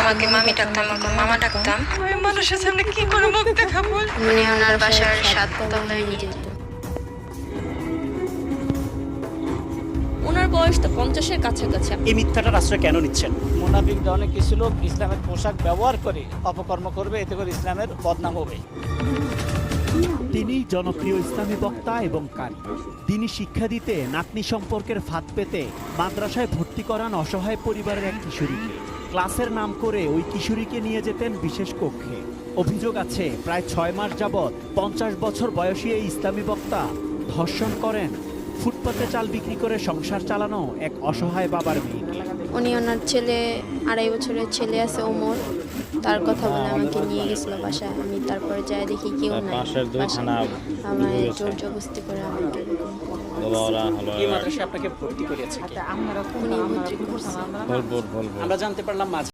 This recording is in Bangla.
আমাকে মামি ডাকতাম, আমাকে মামা ডাকতাম। আমি মানুষের সামনে কি করে মুখ দেখাবো? উনি ওনার বাসার 7 তলায় নিয়ে যেত। ওনার বয়স তো 50-এর কাছাকাছি। এই মিথ্যাটার আশ্রয় কেন নিচ্ছেন? মুনাফিকরা অনেক কিছু লোক ইসলামের পোশাক ব্যবহার করে অপকর্ম করবে, এতে করে ইসলামের বদনাম হবে। তিনি জনপ্রিয় ইসলামী বক্তা এবং কারি। তিনি শিক্ষা দিতে নাতনি সম্পর্কের ফাঁদ পেতে মাদ্রাসায় ভর্তি করান অসহায় পরিবারের এক কিশোরীকে। ক্লাসের নাম করে ওই কিশোরীকে নিয়ে যেতেন বিশেষ কক্ষে। অভিযোগ আছে প্রায় 6 মাস যাবৎ 50 বছর বয়সী এই ইসলামী বক্তা ধর্ষণ করেন ফুটপাতে চাল বিক্রি করে সংসার চালানো এক অসহায় বাবার মেয়েকে। উনি ওনার ছেলে 2.5 বছরের ছেলে আছে ওমর, তার কথা বলে আমাকে নিয়ে গেছিল বাসায়। আমি তারপরে যাই দেখি কেউ নাই বাসায়। আমার জোর জবরদস্তি করে আমাকে এই মাদ্রাসায় আপনাকে ভর্তি করিয়েছে কে? উনি ভর্তি করছে। আমরা জানতে পারলাম মাঝে